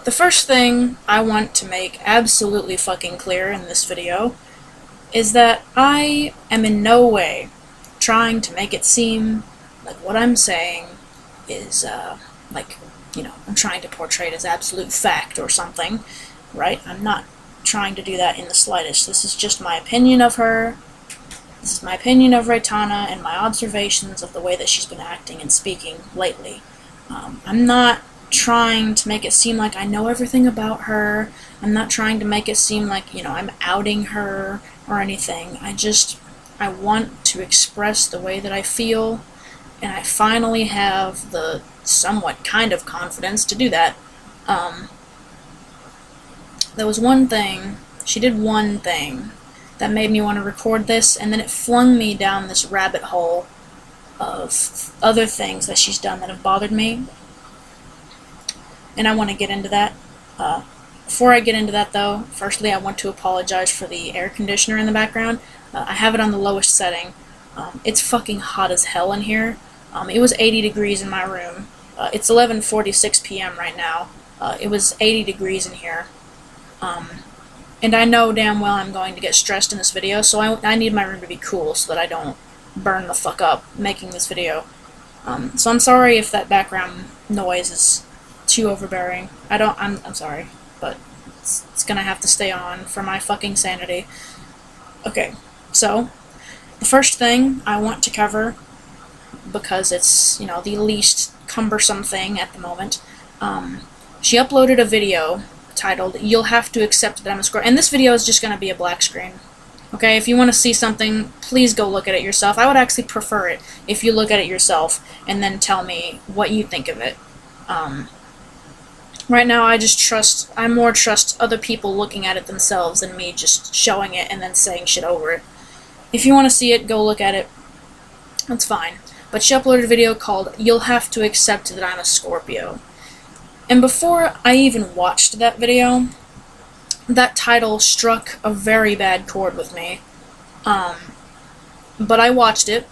The first thing I want to make absolutely fucking clear in this video is that I am in no way trying to make it seem like what I'm saying is, I'm trying to portray it as absolute fact or something, right? I'm not trying to do that in the slightest. This is just my opinion of her. This is my opinion of Reitanna and my observations of the way that she's been acting and speaking lately. I'm not trying to make it seem like I know everything about her. I'm not trying to make it seem like, I'm outing her or anything. I want to express the way that I feel, and I finally have the somewhat kind of confidence to do that. There was one thing, she did one thing that made me want to record this, and then it flung me down this rabbit hole of other things that she's done that have bothered me. And I want to get into that. Before I get into that, though, firstly, I want to apologize for the air conditioner in the background. I have it on the lowest setting. It's fucking hot as hell in here. It was 80 degrees in my room. It's 11:46 p.m. right now. It was 80 degrees in here. And I know damn well I'm going to get stressed in this video, so I need my room to be cool so that I don't burn the fuck up making this video. So I'm sorry if that background noise is too overbearing. I'm sorry, but it's gonna have to stay on for my fucking sanity. Okay, so the first thing I want to cover, because it's, the least cumbersome thing at the moment, she uploaded a video titled, "You'll Have to Accept That I'm a Scorpio," and this video is just gonna be a black screen. Okay, if you want to see something, please go look at it yourself. I would actually prefer it if you look at it yourself and then tell me what you think of it. Right now, I more trust other people looking at it themselves than me just showing it and then saying shit over it. If you want to see it, go look at it. That's fine. But she uploaded a video called, "You'll Have to Accept That I'm a Scorpio." And before I even watched that video, that title struck a very bad chord with me. But I watched it.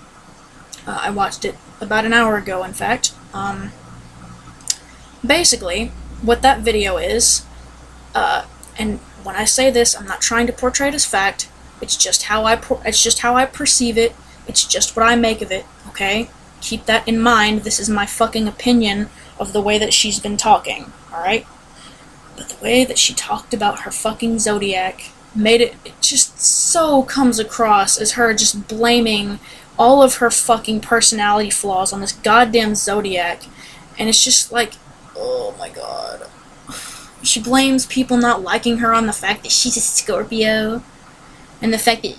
I watched it about an hour ago, in fact. Basically, what that video is, and when I say this, I'm not trying to portray it as fact. It's just how I perceive it. It's just what I make of it. Okay, keep that in mind. This is my fucking opinion of the way that she's been talking. All right. But the way that she talked about her fucking zodiac made it just so comes across as her just blaming all of her fucking personality flaws on this goddamn zodiac. And it's just like, oh my god. She blames people not liking her on the fact that she's a Scorpio, and the fact that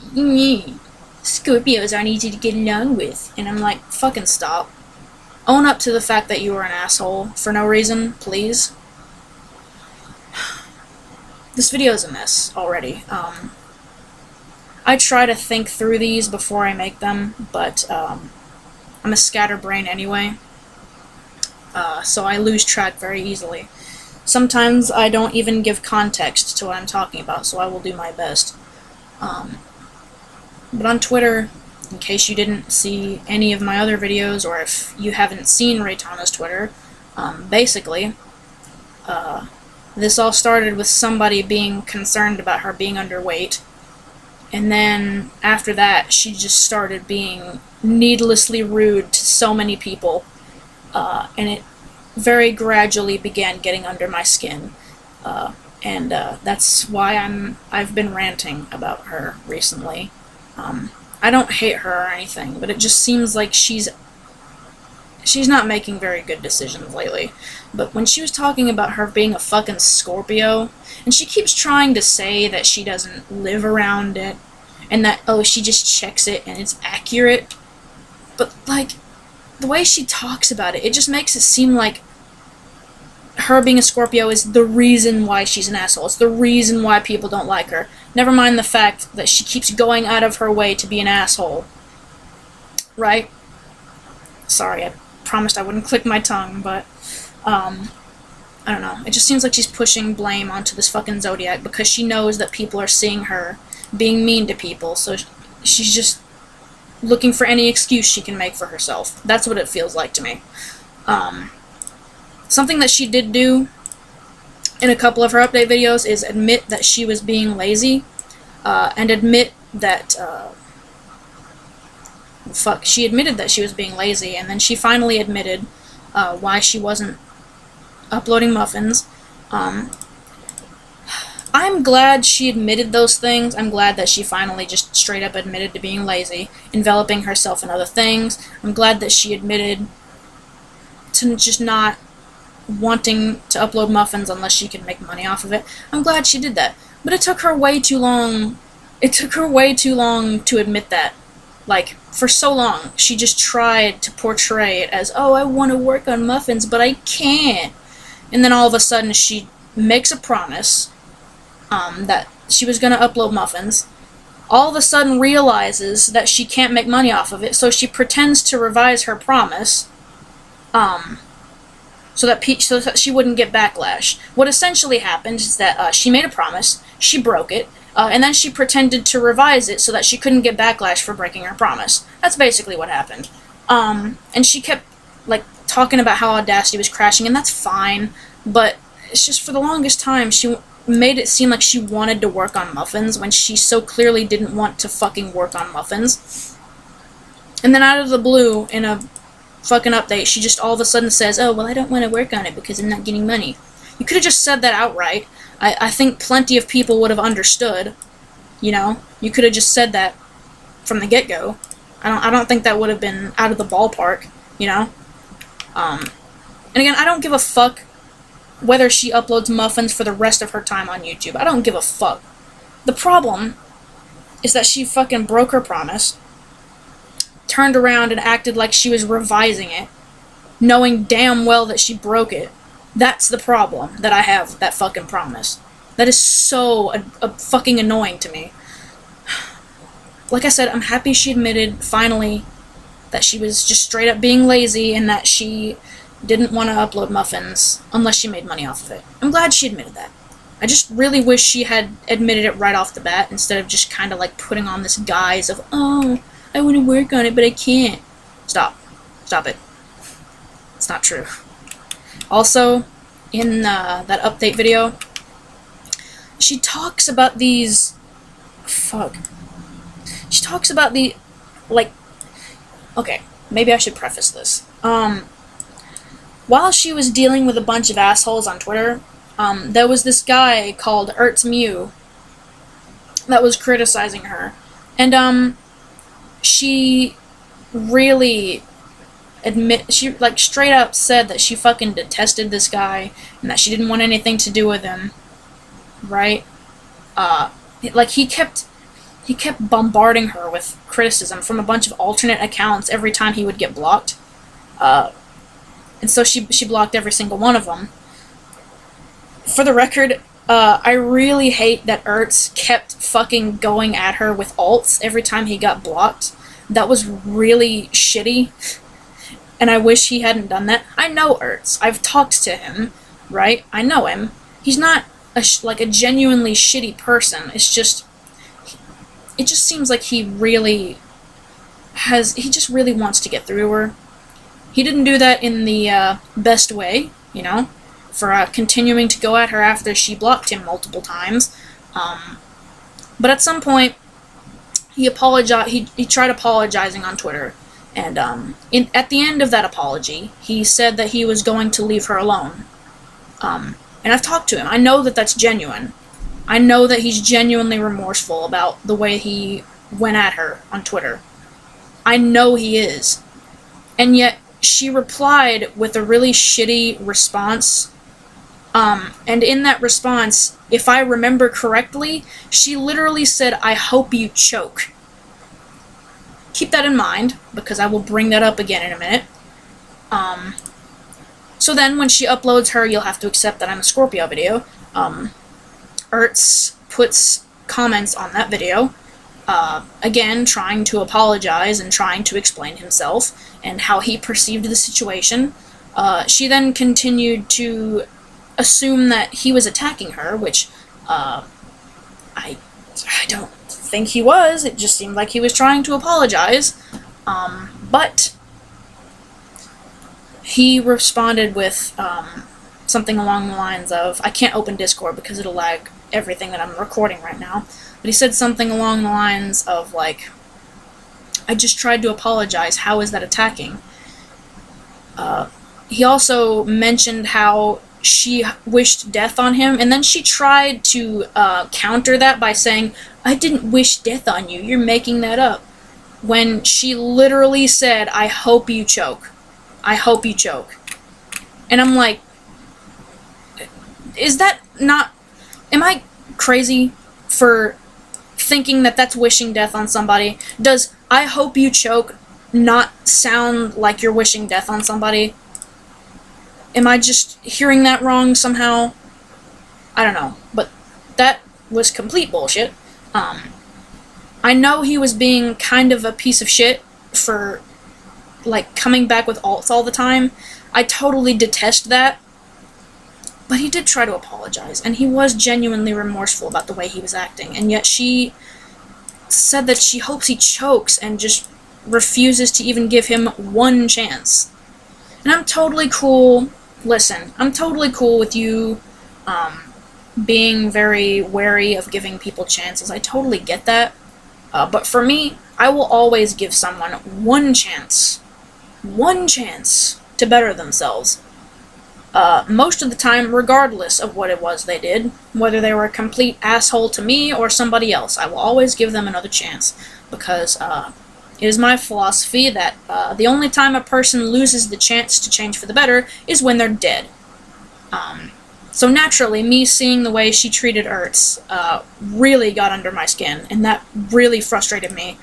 Scorpios aren't easy to get along with. And I'm like, fucking stop. Own up to the fact that you are an asshole for no reason, please. This video is a mess already. I try to think through these before I make them, but I'm a scatterbrain anyway, so I lose track very easily. Sometimes I don't even give context to what I'm talking about, so I will do my best. But on Twitter, in case you didn't see any of my other videos, or if you haven't seen Reitanna's Twitter, basically, this all started with somebody being concerned about her being underweight, and then after that she just started being needlessly rude to so many people, and it very gradually began getting under my skin, and that's why I've been ranting about her recently. I don't hate her or anything, but it just seems like she's not making very good decisions lately. But when she was talking about her being a fucking Scorpio, and she keeps trying to say that she doesn't live around it, and that, oh, she just checks it and it's accurate, but, like, the way she talks about it, it just makes it seem like her being a Scorpio is the reason why she's an asshole. It's the reason why people don't like her. Never mind the fact that she keeps going out of her way to be an asshole. Right? Sorry, I promised I wouldn't click my tongue, but, I don't know. It just seems like she's pushing blame onto this fucking zodiac because she knows that people are seeing her being mean to people, so she's just looking for any excuse she can make for herself. That's what it feels like to me. Something that she did do in a couple of her update videos is admit that she was being lazy, and admit that, she admitted that she was being lazy, and then she finally admitted why she wasn't uploading Muffins. I'm glad she admitted those things. I'm glad that she finally just straight up admitted to being lazy, enveloping herself in other things. I'm glad that she admitted to just not wanting to upload Muffins unless she could make money off of it. I'm glad she did that. But it took her way too long. It took her way too long to admit that. Like, for so long, she just tried to portray it as, oh, I want to work on Muffins, but I can't. And then all of a sudden she makes a promise that she was going to upload Muffins, all of a sudden realizes that she can't make money off of it, so she pretends to revise her promise, so that she wouldn't get backlash. What essentially happened is that she made a promise, she broke it, and then she pretended to revise it so that she couldn't get backlash for breaking her promise. That's basically what happened. And she kept, like, talking about how Audacity was crashing, and that's fine, but it's just for the longest time she made it seem like she wanted to work on Muffins when she so clearly didn't want to fucking work on Muffins. And then out of the blue, in a fucking update, she just all of a sudden says, oh, well, I don't want to work on it because I'm not getting money. You could have just said that outright. I think plenty of people would have understood, you know? You could have just said that from the get-go. I don't think that would have been out of the ballpark, you know? And again, I don't give a fuck whether she uploads Muffins for the rest of her time on YouTube. I don't give a fuck. The problem is that she fucking broke her promise, turned around and acted like she was revising it, knowing damn well that she broke it. That's the problem that I have with that fucking promise. That is so fucking annoying to me. Like I said, I'm happy she admitted, finally, that she was just straight up being lazy and that she didn't want to upload Muffins unless she made money off of it. I'm glad she admitted that. I just really wish she had admitted it right off the bat instead of just kind of like putting on this guise of, oh, I want to work on it, but I can't. Stop. Stop it. It's not true. Also, in that update video, she talks about these... Fuck. She talks about the... Like... Okay, maybe I should preface this. While she was dealing with a bunch of assholes on Twitter, there was this guy called Mew that was criticizing her. And, she really she, like, straight up said that she fucking detested this guy and that she didn't want anything to do with him. Right? Like, he kept bombarding her with criticism from a bunch of alternate accounts every time he would get blocked. And so she blocked every single one of them. For the record, I really hate that Ertz kept fucking going at her with alts every time he got blocked. That was really shitty. And I wish he hadn't done that. I know Ertz. I've talked to him, right? I know him. He's not like a genuinely shitty person. It's just... It just seems like he just really wants to get through to her. He didn't do that in the best way, you know, for continuing to go at her after she blocked him multiple times. But at some point, he apologized. He tried apologizing on Twitter, and at the end of that apology, he said that he was going to leave her alone. And I've talked to him. I know that that's genuine. I know that he's genuinely remorseful about the way he went at her on Twitter. I know he is. And yet, she replied with a really shitty response. And in that response, if I remember correctly, she literally said, I hope you choke. Keep that in mind, because I will bring that up again in a minute. So then, when she uploads her You'll Have to Accept That I'm a Scorpio video, Ertz puts comments on that video, again, trying to apologize and trying to explain himself and how he perceived the situation. She then continued to assume that he was attacking her, which I don't think he was. It just seemed like he was trying to apologize. But he responded with something along the lines of, I can't open Discord because it'll lag everything that I'm recording right now, but he said something along the lines of, like, I just tried to apologize, how is that attacking? He also mentioned how she wished death on him, and then she tried to counter that by saying, I didn't wish death on you, you're making that up. When she literally said, I hope you choke. I hope you choke. And I'm like, is that not... Am I crazy for thinking that that's wishing death on somebody? Does I hope you choke not sound like you're wishing death on somebody? Am I just hearing that wrong somehow? I don't know. But that was complete bullshit. I know he was being kind of a piece of shit for, like, coming back with alts all the time. I totally detest that. But he did try to apologize, and he was genuinely remorseful about the way he was acting, and yet she said that she hopes he chokes and just refuses to even give him one chance. And I'm totally cool... Listen, I'm totally cool with you being very wary of giving people chances. I totally get that. But for me, I will always give someone one chance to better themselves. Most of the time, regardless of what it was they did, whether they were a complete asshole to me or somebody else, I will always give them another chance, because it is my philosophy that the only time a person loses the chance to change for the better is when they're dead. So naturally, me seeing the way she treated Ertz really got under my skin, and that really frustrated me.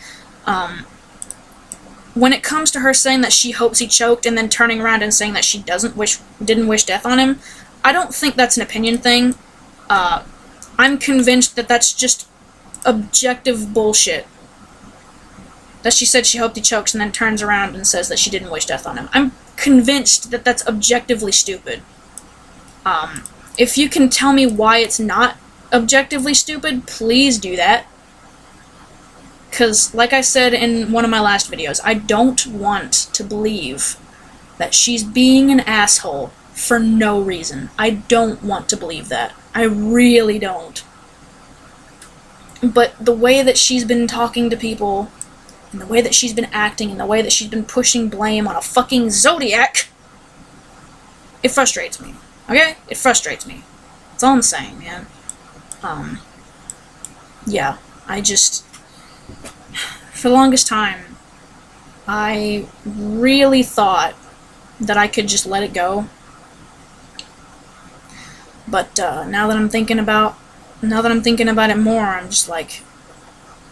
When it comes to her saying that she hopes he choked and then turning around and saying that she didn't wish death on him, I don't think that's an opinion thing. I'm convinced that that's just objective bullshit. That she said she hoped he chokes and then turns around and says that she didn't wish death on him. I'm convinced that that's objectively stupid. If you can tell me why it's not objectively stupid, please do that. Because, like I said in one of my last videos, I don't want to believe that she's being an asshole for no reason. I don't want to believe that. I really don't. But the way that she's been talking to people, and the way that she's been acting, and the way that she's been pushing blame on a fucking zodiac, it frustrates me. Okay? It frustrates me. That's all I'm saying, man. Yeah, I just... For the longest time, I really thought that I could just let it go. But now that I'm thinking about it more, I'm just like,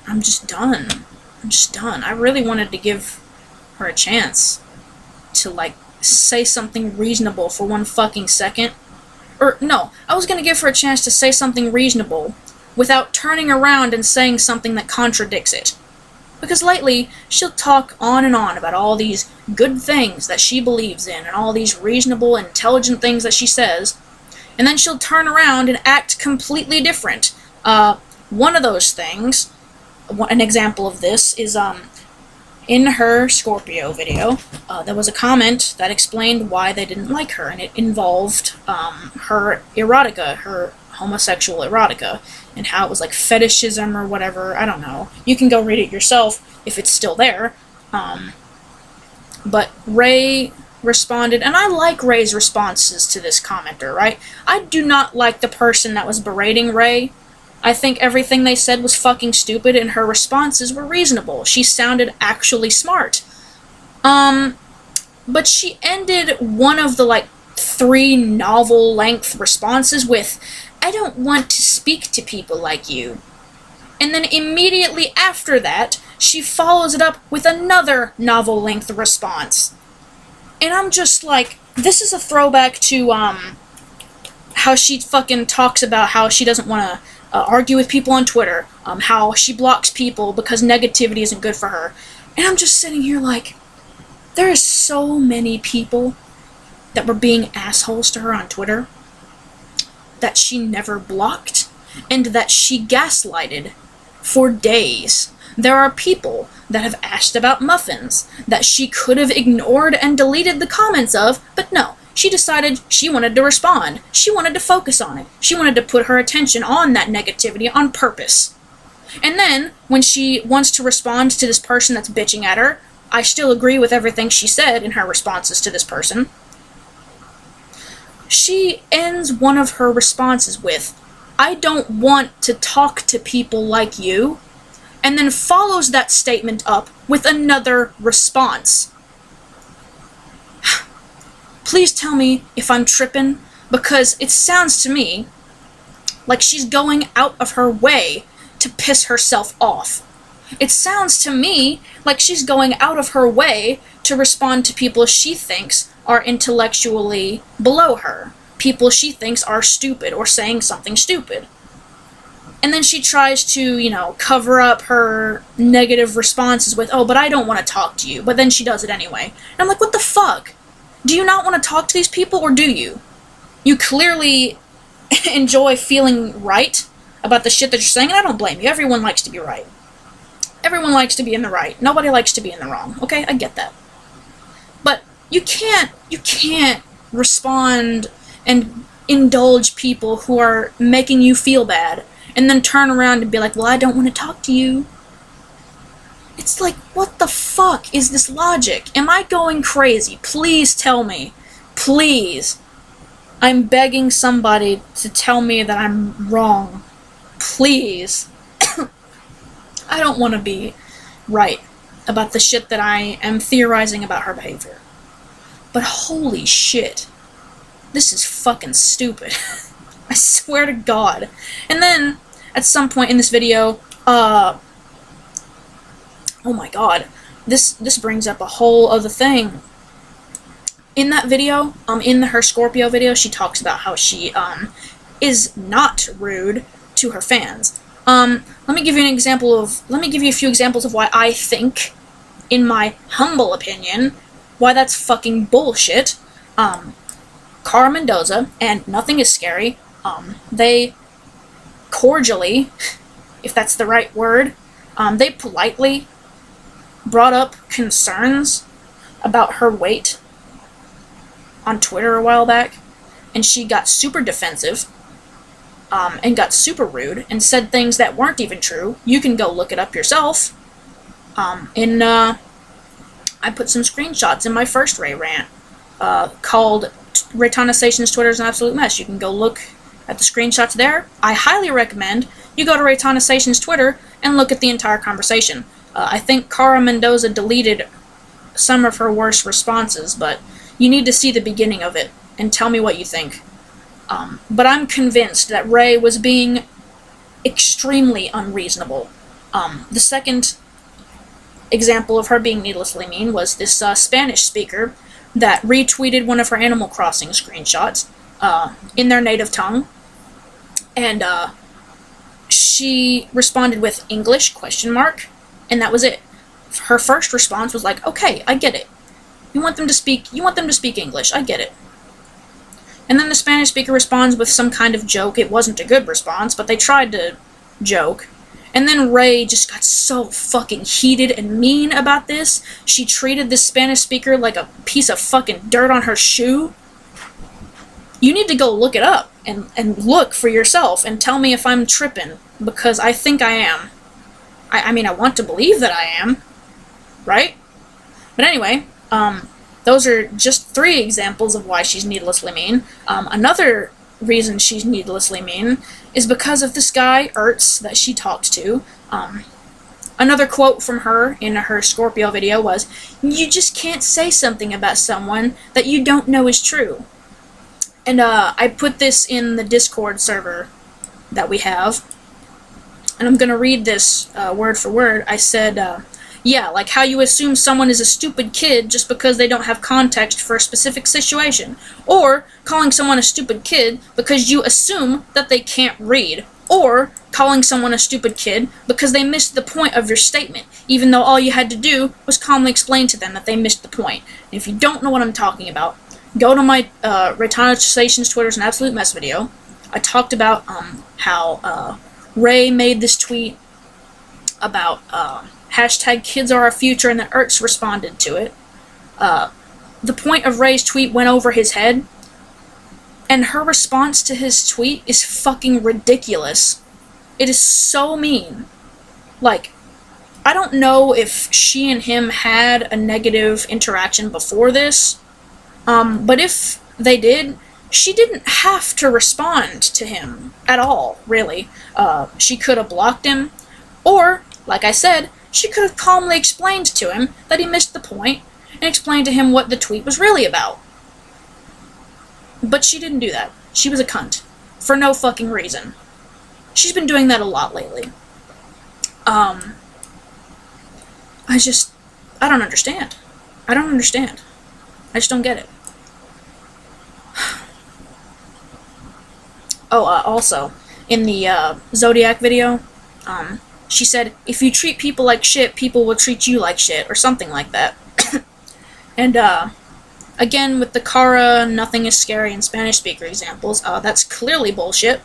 I'm just done. I'm just done. I really wanted to give her a chance to, like, say something reasonable for one fucking second. Or, no, I was gonna give her a chance to say something reasonable without turning around and saying something that contradicts it. Because lately, she'll talk on and on about all these good things that she believes in, and all these reasonable, intelligent things that she says, and then she'll turn around and act completely different. One of those things, an example of this, is, in her Scorpio video, there was a comment that explained why they didn't like her, and it involved, her erotica, her homosexual erotica, and how it was like fetishism or whatever. I don't know. You can go read it yourself if it's still there. But Ray responded, and I like Ray's responses to this commenter, right? I do not like the person that was berating Ray. I think everything they said was fucking stupid, and her responses were reasonable. She sounded actually smart. But she ended one of the, like, 3 novel-length responses with, I don't want to speak to people like you. And then immediately after that, she follows it up with another novel-length response. And I'm just like, this is a throwback to, how she fucking talks about how she doesn't want to argue with people on Twitter, how she blocks people because negativity isn't good for her. And I'm just sitting here like, there are so many people that were being assholes to her on Twitter that she never blocked, and that she gaslighted for days. There are people that have asked about Muffins that she could have ignored and deleted the comments of, but no, she decided she wanted to respond. She wanted to focus on it. She wanted to put her attention on that negativity on purpose. And then, when she wants to respond to this person that's bitching at her, I still agree with everything she said in her responses to this person. She ends one of her responses with, "I don't want to talk to people like you," and then follows that statement up with another response. Please tell me if I'm tripping, because it sounds to me like she's going out of her way to piss herself off. It sounds to me like she's going out of her way to respond to people she thinks are intellectually below her, people she thinks are stupid or saying something stupid. And then she tries to, cover up her negative responses with, "Oh, but I don't want to talk to you," but then she does it anyway. And I'm like, what the fuck? Do you not want to talk to these people, or do you? You clearly enjoy feeling right about the shit that you're saying, and I don't blame you. Everyone likes to be right. Everyone likes to be in the right. Nobody likes to be in the wrong. Okay, I get that. But you can't respond and indulge people who are making you feel bad and then turn around and be like, "Well, I don't want to talk to you." It's like, what the fuck is this logic? Am I going crazy? Please tell me. Please. I'm begging somebody to tell me that I'm wrong. Please. I don't want to be right about the shit that I am theorizing about her behavior. But holy shit. This is fucking stupid. I swear to God. And then, at some point in this video, oh my God, this brings up a whole other thing. In that video, in her Scorpio video, she talks about how she, is not rude to her fans. Let me give you a few examples of why I think, in my humble opinion, why that's fucking bullshit. Cara Mendoza and Nothing Is Scary, they cordially, if that's the right word, they politely brought up concerns about her weight on Twitter a while back, and she got super defensive, and got super rude, and said things that weren't even true. You can go look it up yourself. I put some screenshots in my first Ray rant, called Reitanna Seishin's Twitter's an Absolute Mess. You can go look at the screenshots there. I highly recommend you go to Reitanna Seishin's Twitter and look at the entire conversation. I think Cara Mendoza deleted some of her worst responses, but you need to see the beginning of it and tell me what you think. But I'm convinced that Ray was being extremely unreasonable. The second example of her being needlessly mean was this Spanish speaker that retweeted one of her Animal Crossing screenshots in their native tongue, and she responded with English ? And that was it. Her first response was like, "Okay, I get it. You want them to speak English. I get it." And then the Spanish speaker responds with some kind of joke. It wasn't a good response, but they tried to joke. And then Ray just got so fucking heated and mean about this. She treated this Spanish speaker like a piece of fucking dirt on her shoe. You need to go look it up and look for yourself and tell me if I'm tripping, because I think I am. I mean, I want to believe that I am, right? But anyway, those are just 3 examples of why she's needlessly mean. Another reason she's needlessly mean is because of this guy, Ertz, that she talked to. Another quote from her in her Scorpio video was, "You just can't say something about someone that you don't know is true." And I put this in the Discord server that we have, and I'm going to read this word for word. I said, yeah, like how you assume someone is a stupid kid just because they don't have context for a specific situation. Or calling someone a stupid kid because you assume that they can't read. Or calling someone a stupid kid because they missed the point of your statement, even though all you had to do was calmly explain to them that they missed the point. And if you don't know what I'm talking about, go to my Reitanna Seishin's Twitter's an Absolute Mess video. I talked about how Ray made this tweet hashtag kids are our future, and then Ertz responded to it. the point of Ray's tweet went over his head, and her response to his tweet is fucking ridiculous. It is so mean. Like, I don't know if she and him had a negative interaction before this, but if they did, she didn't have to respond to him at all, really. She could have blocked him, or, like I said, she could have calmly explained to him that he missed the point, and explained to him what the tweet was really about. But she didn't do that. She was a cunt. For no fucking reason. She's been doing that a lot lately. I don't understand. I don't understand. I just don't get it. Oh, also, in the Zodiac video, she said, if you treat people like shit, people will treat you like shit, or something like that. And, again, with the Kara, nothing is scary in Spanish speaker examples, that's clearly bullshit.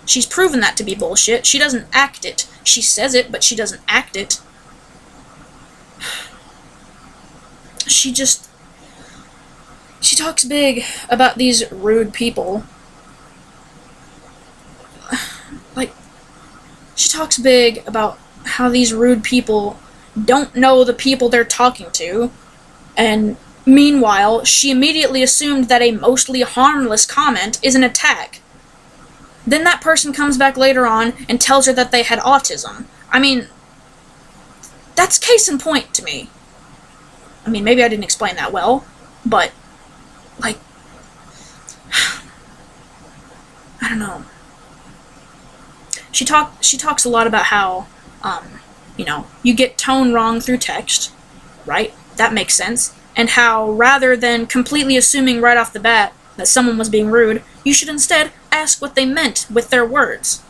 She's proven that to be bullshit. She doesn't act it. She says it, but she doesn't act it. She talks big about these rude people. Like, she talks big about how these rude people don't know the people they're talking to, and meanwhile, she immediately assumed that a mostly harmless comment is an attack. Then that person comes back later on and tells her that they had autism. I mean, that's case in point to me. I mean, maybe I didn't explain that well, but, like, I don't know. She talks a lot about how, you get tone wrong through text, right? That makes sense. And how, rather than completely assuming right off the bat that someone was being rude, you should instead ask what they meant with their words.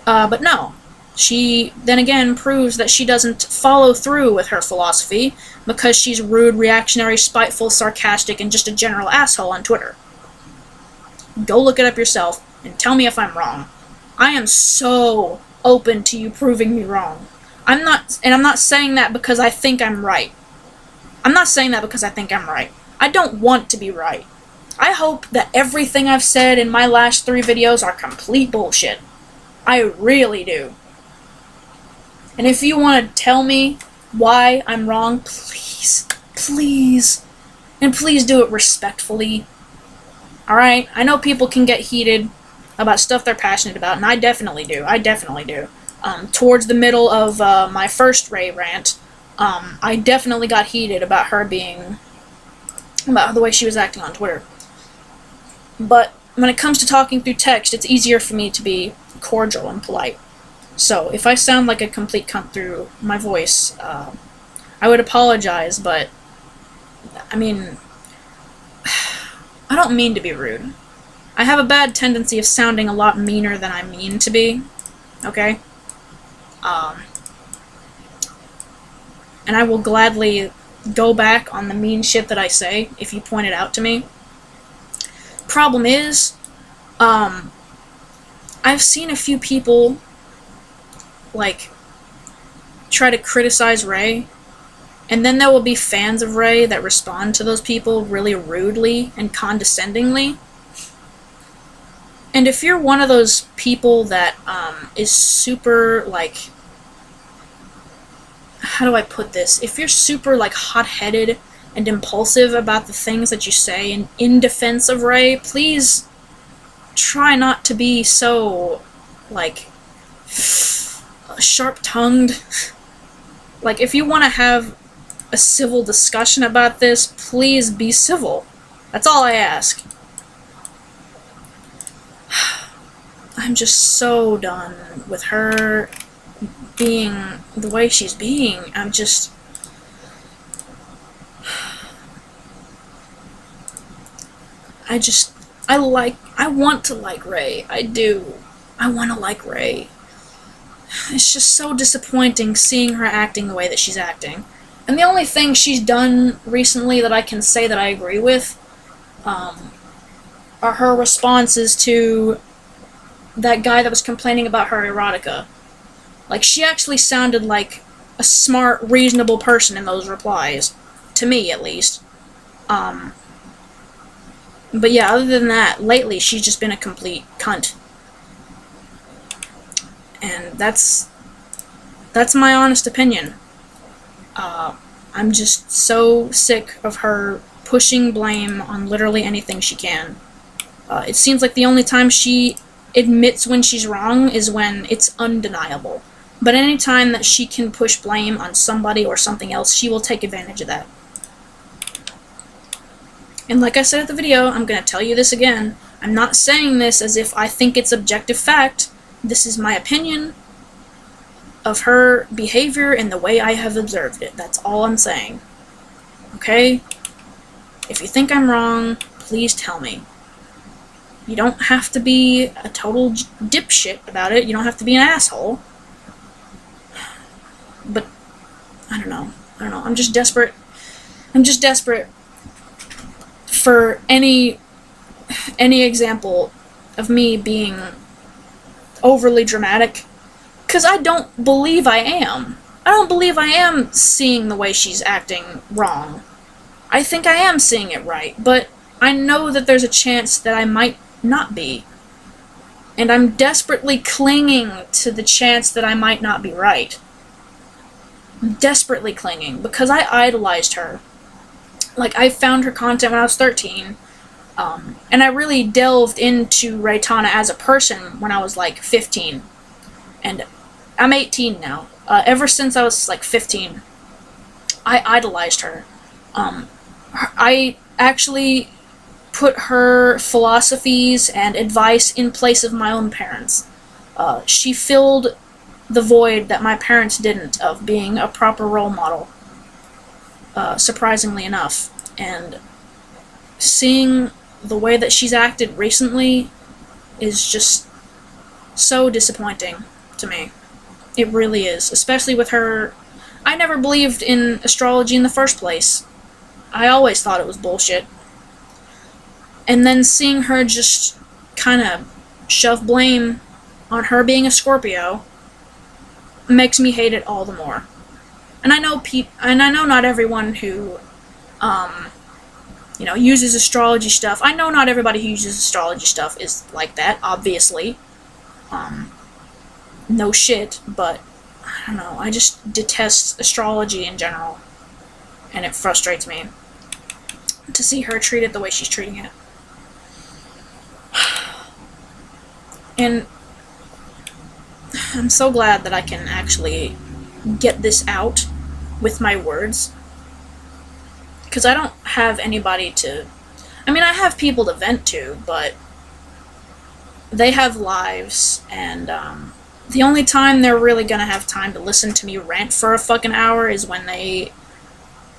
But no. She, then again, proves that she doesn't follow through with her philosophy because she's rude, reactionary, spiteful, sarcastic, and just a general asshole on Twitter. Go look it up yourself and tell me if I'm wrong. I am so open to you proving me wrong. I'm not saying that because I think I'm right. I'm not saying that because I think I'm right. I don't want to be right. I hope that everything I've said in my last 3 videos are complete bullshit. I really do. And if you want to tell me why I'm wrong, please, please, and please do it respectfully. Alright? I know people can get heated about stuff they're passionate about, and I definitely do. Towards the middle of my first Ray rant, I definitely got heated about about the way she was acting on Twitter. But when it comes to talking through text, it's easier for me to be cordial and polite. So, if I sound like a complete cunt through my voice, I would apologize, but, I mean, I don't mean to be rude. I have a bad tendency of sounding a lot meaner than I mean to be, okay? And I will gladly go back on the mean shit that I say if you point it out to me. Problem is, I've seen a few people like try to criticize Ray, and then there will be fans of Ray that respond to those people really rudely and condescendingly. And if you're one of those people that is super, like, how do I put this? If you're super, like, hot-headed and impulsive about the things that you say and in defense of Ray, please try not to be so, like, sharp-tongued. Like, if you want to have a civil discussion about this, please be civil. That's all I ask. I'm just so done with her being the way she's being. I want to like Ray. I do. I want to like Ray. It's just so disappointing seeing her acting the way that she's acting. And the only thing she's done recently that I can say that I agree with are her responses to that guy that was complaining about her erotica. Like, she actually sounded like a smart, reasonable person in those replies. To me, at least. But yeah, other than that, lately she's just been a complete cunt. And that's my honest opinion. I'm just so sick of her pushing blame on literally anything she can. It seems like the only time she admits when she's wrong is when it's undeniable. But any time that she can push blame on somebody or something else, she will take advantage of that. And like I said at the video, I'm going to tell you this again. I'm not saying this as if I think it's objective fact. This is my opinion of her behavior and the way I have observed it. That's all I'm saying. Okay? If you think I'm wrong, please tell me. You don't have to be a total dipshit about it. You don't have to be an asshole. But, I don't know. I'm just desperate. For any example of me being overly dramatic, because I don't believe I am. I don't believe I am seeing the way she's acting wrong. I think I am seeing it right, but I know that there's a chance that I might not be. And I'm desperately clinging to the chance that I might not be right. I'm desperately clinging, because I idolized her. Like, I found her content when I was 13, and I really delved into Reitanna as a person when I was, like, 15. And I'm 18 now. Ever since I was, like, 15, I idolized her. I actually put her philosophies and advice in place of my own parents. She filled the void that my parents didn't, of being a proper role model. Surprisingly enough. And seeing the way that she's acted recently is just so disappointing to me. It really is. Especially with her... I never believed in astrology in the first place. I always thought it was bullshit. And then seeing her just kind of shove blame on her being a Scorpio makes me hate it all the more. And I know not everyone who, uses astrology stuff. I know not everybody who uses astrology stuff is like that, obviously. No shit, but, I don't know, I just detest astrology in general. And it frustrates me to see her treat it the way she's treating it. And I'm so glad that I can actually get this out with my words, because I don't have anybody to... I mean, I have people to vent to, but they have lives, and the only time they're really gonna have time to listen to me rant for a fucking hour is when they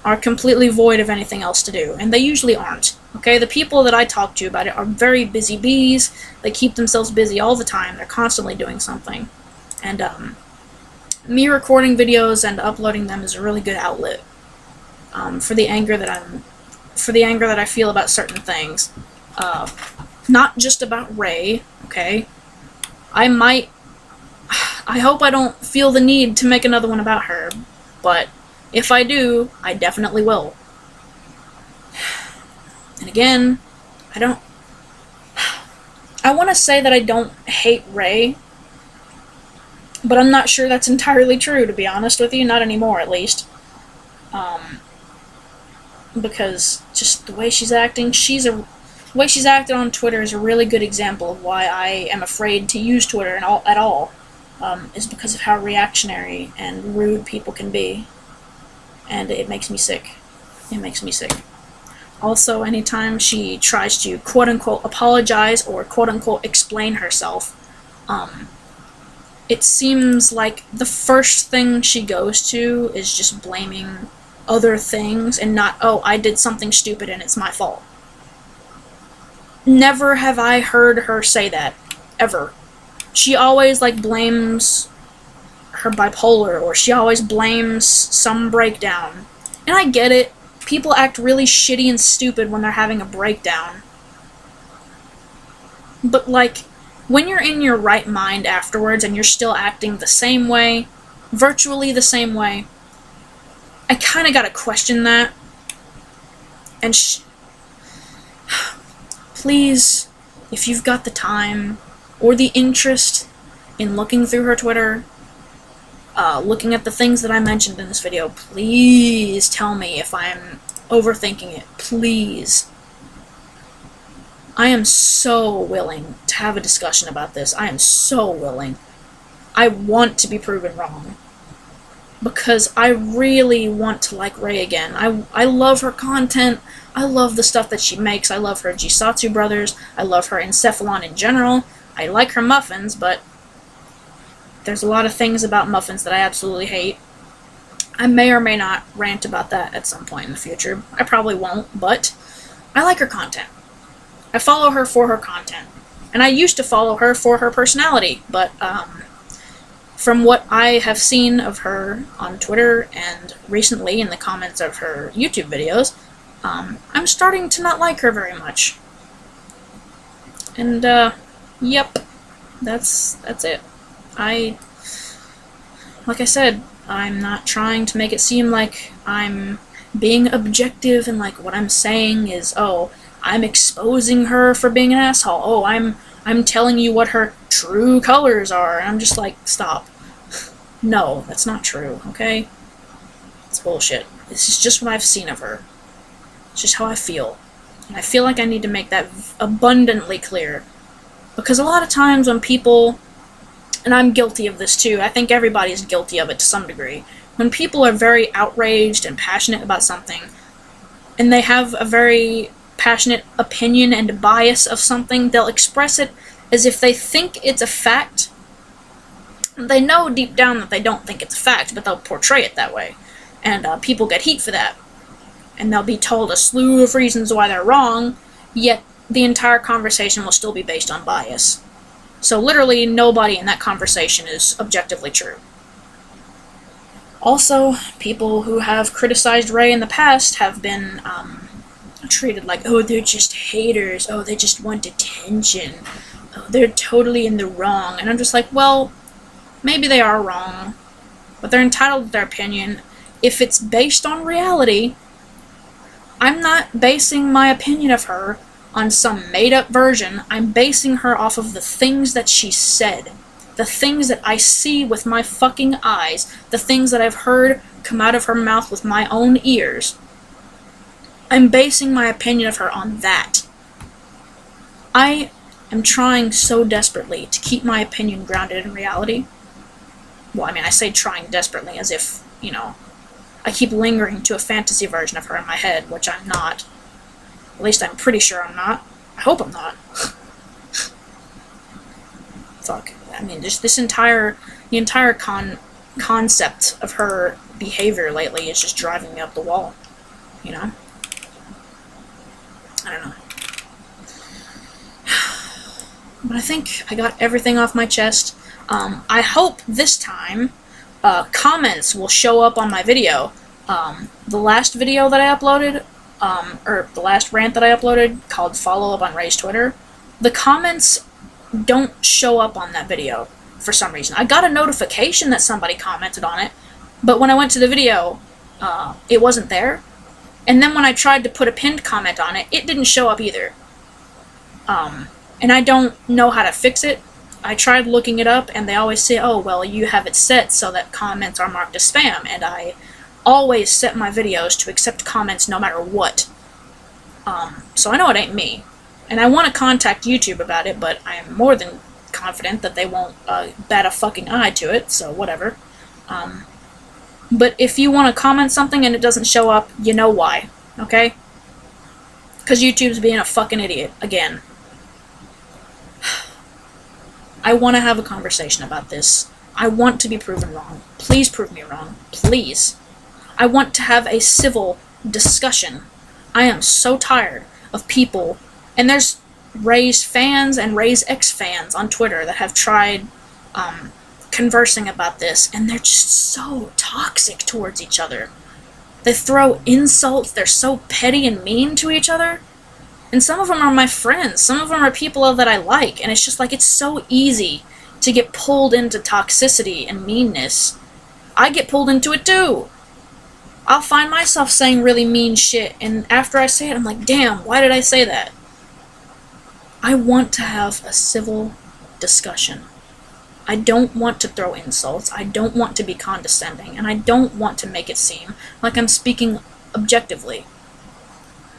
are completely void of anything else to do, and they usually aren't. Okay, the people that I talk to about it are very busy bees. They keep themselves busy all the time. They're constantly doing something, and me recording videos and uploading them is a really good outlet for the anger that I feel about certain things. Not just about Ray, okay? I hope I don't feel the need to make another one about her, but if I do, I definitely will. And again, I want to say that I don't hate Ray, but I'm not sure that's entirely true, to be honest with you. Not anymore, at least. Because just the way she's acting, the way she's acted on Twitter is a really good example of why I am afraid to use Twitter at all. Is because of how reactionary and rude people can be. And it makes me sick. It makes me sick. Also, anytime she tries to quote-unquote apologize or quote-unquote explain herself, it seems like the first thing she goes to is just blaming other things and not, oh, I did something stupid and it's my fault. Never have I heard her say that. Ever. She always, blames her bipolar, or she always blames some breakdown. And I get it. People act really shitty and stupid when they're having a breakdown. But, when you're in your right mind afterwards and you're still acting the same way, virtually the same way, I kinda gotta question that. And please, if you've got the time or the interest in looking through her Twitter, looking at the things that I mentioned in this video, please tell me if I'm overthinking it. Please. I am so willing to have a discussion about this. I am so willing. I want to be proven wrong. Because I really want to like Rei again. I love her content. I love the stuff that she makes. I love her Jisatsu brothers. I love her Encephalon in general. I like her Muffins, but there's a lot of things about Muffins that I absolutely hate. I may or may not rant about that at some point in the future. I probably won't, but I like her content. I follow her for her content. And I used to follow her for her personality, but from what I have seen of her on Twitter and recently in the comments of her YouTube videos, I'm starting to not like her very much. And, yep, that's it. Like I said, I'm not trying to make it seem like I'm being objective and like what I'm saying is, oh, I'm exposing her for being an asshole. Oh, I'm telling you what her true colors are. And I'm just like, stop. No, that's not true, okay? It's bullshit. This is just what I've seen of her. It's just how I feel. And I feel like I need to make that abundantly clear. Because a lot of times when people, and I'm guilty of this too, I think everybody's guilty of it to some degree, when people are very outraged and passionate about something, and they have a very passionate opinion and bias of something, they'll express it as if they think it's a fact. They know deep down that they don't think it's a fact, but they'll portray it that way. And people get heat for that. And they'll be told a slew of reasons why they're wrong, yet the entire conversation will still be based on bias. So literally nobody in that conversation is objectively true. Also, people who have criticized Rei in the past have been treated like, oh, they're just haters, oh, they just want attention, oh, they're totally in the wrong. And I'm just like, well, maybe they are wrong, but they're entitled to their opinion. If it's based on reality, I'm not basing my opinion of her on some made-up version. I'm basing her off of the things that she said, the things that I see with my fucking eyes, the things that I've heard come out of her mouth with my own ears. I'm basing my opinion of her on that. I am trying so desperately to keep my opinion grounded in reality. Well, I mean, I say trying desperately as if, you know, I keep lingering to a fantasy version of her in my head, which I'm not. At least I'm pretty sure I'm not. I hope I'm not. Fuck. I mean, just the entire concept of her behavior lately is just driving me up the wall. You know? I don't know. But I think I got everything off my chest. I hope this time comments will show up on my video. The last video that I uploaded, or the last rant that I uploaded called Follow Up on Rei's Twitter, the comments don't show up on that video for some reason. I got a notification that somebody commented on it, but when I went to the video, it wasn't there. And then when I tried to put a pinned comment on it, it didn't show up either. And I don't know how to fix it. I tried looking it up, and they always say, oh, well, you have it set so that comments are marked as spam, and I always set my videos to accept comments no matter what. So I know it ain't me. And I want to contact YouTube about it, but I am more than confident that they won't bat a fucking eye to it, so whatever. But if you want to comment something and it doesn't show up, you know why, okay? Because YouTube's being a fucking idiot, again. I want to have a conversation about this. I want to be proven wrong. Please prove me wrong. Please. I want to have a civil discussion. I am so tired of people, and there's Rei's fans and Rei's ex-fans on Twitter that have tried conversing about this, and they're just so toxic towards each other. They throw insults, they're so petty and mean to each other. And some of them are my friends, some of them are people that I like, and it's just like, it's so easy to get pulled into toxicity and meanness. I get pulled into it too. I'll find myself saying really mean shit, and after I say it, I'm like, damn, why did I say that? I want to have a civil discussion. I don't want to throw insults, I don't want to be condescending, and I don't want to make it seem like I'm speaking objectively.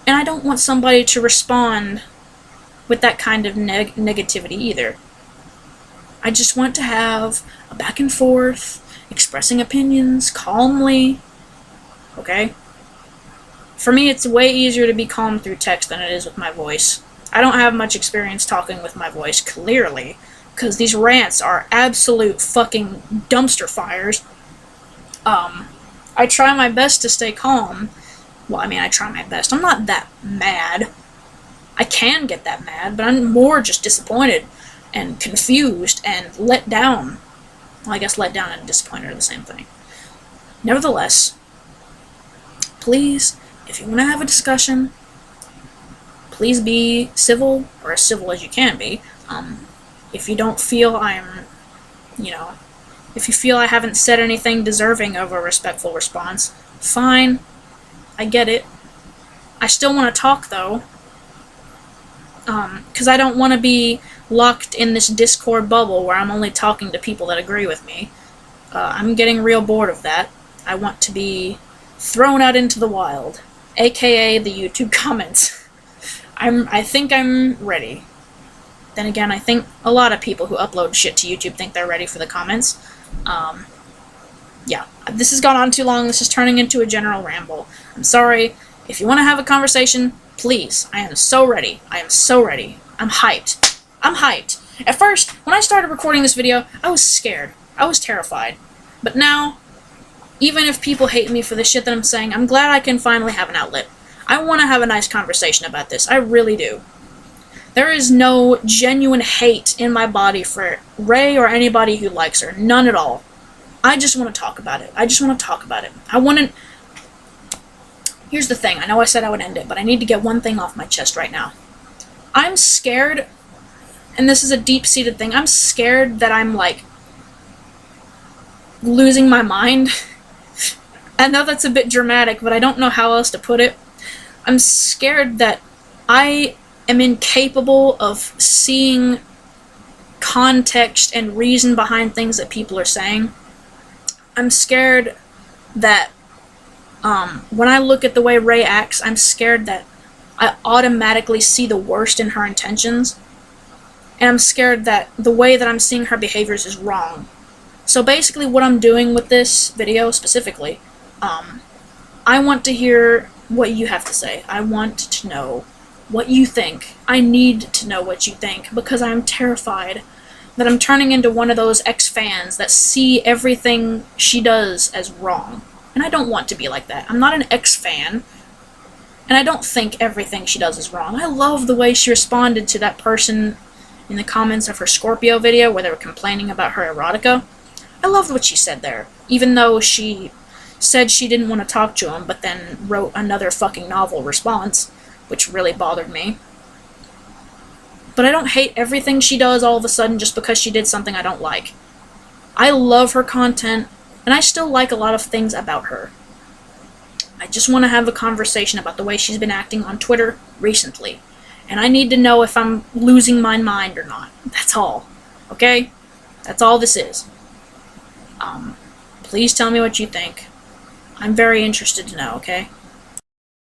And I don't want somebody to respond with that kind of negativity either. I just want to have a back and forth, expressing opinions calmly, okay? For me, it's way easier to be calm through text than it is with my voice. I don't have much experience talking with my voice, clearly, because these rants are absolute fucking dumpster fires. I try my best to stay calm. Well, I mean, I try my best. I'm not that mad. I can get that mad, but I'm more just disappointed and confused and let down. Well, I guess let down and disappointed are the same thing. Nevertheless, please, if you want to have a discussion, please be civil, or as civil as you can be. If you don't feel if you feel I haven't said anything deserving of a respectful response, fine, I get it. I still want to talk, though, because I don't want to be locked in this Discord bubble where I'm only talking to people that agree with me. I'm getting real bored of that. I want to be thrown out into the wild, aka the YouTube comments. I think I'm ready. Then again, I think a lot of people who upload shit to YouTube think they're ready for the comments. Yeah, this has gone on too long. This is turning into a general ramble. I'm sorry. If you want to have a conversation, please. I am so ready. I am so ready. I'm hyped. I'm hyped. At first, when I started recording this video, I was scared. I was terrified. But now, even if people hate me for the shit that I'm saying, I'm glad I can finally have an outlet. I want to have a nice conversation about this. I really do. There is no genuine hate in my body for Ray or anybody who likes her. None at all. I just want to talk about it. I just want to talk about it. I want to... Here's the thing. I know I said I would end it, but I need to get one thing off my chest right now. I'm scared, and this is a deep-seated thing, I'm scared that I'm, like, losing my mind. I know that's a bit dramatic, but I don't know how else to put it. I'm scared that I am incapable of seeing context and reason behind things that people are saying. I'm scared that when I look at the way Ray acts, I'm scared that I automatically see the worst in her intentions. And I'm scared that the way that I'm seeing her behaviors is wrong. So basically what I'm doing with this video specifically, I want to hear what you have to say. I want to know what you think. I need to know what you think, because I'm terrified that I'm turning into one of those ex-fans that see everything she does as wrong. And I don't want to be like that. I'm not an ex-fan, and I don't think everything she does is wrong. I love the way she responded to that person in the comments of her Scorpio video where they were complaining about her erotica. I loved what she said there, even though she said she didn't want to talk to him, but then wrote another fucking novel response, which really bothered me. But I don't hate everything she does all of a sudden just because she did something I don't like. I love her content, and I still like a lot of things about her. I just want to have a conversation about the way she's been acting on Twitter recently. And I need to know if I'm losing my mind or not. That's all. Okay? That's all this is. Please tell me what you think. I'm very interested to know, okay?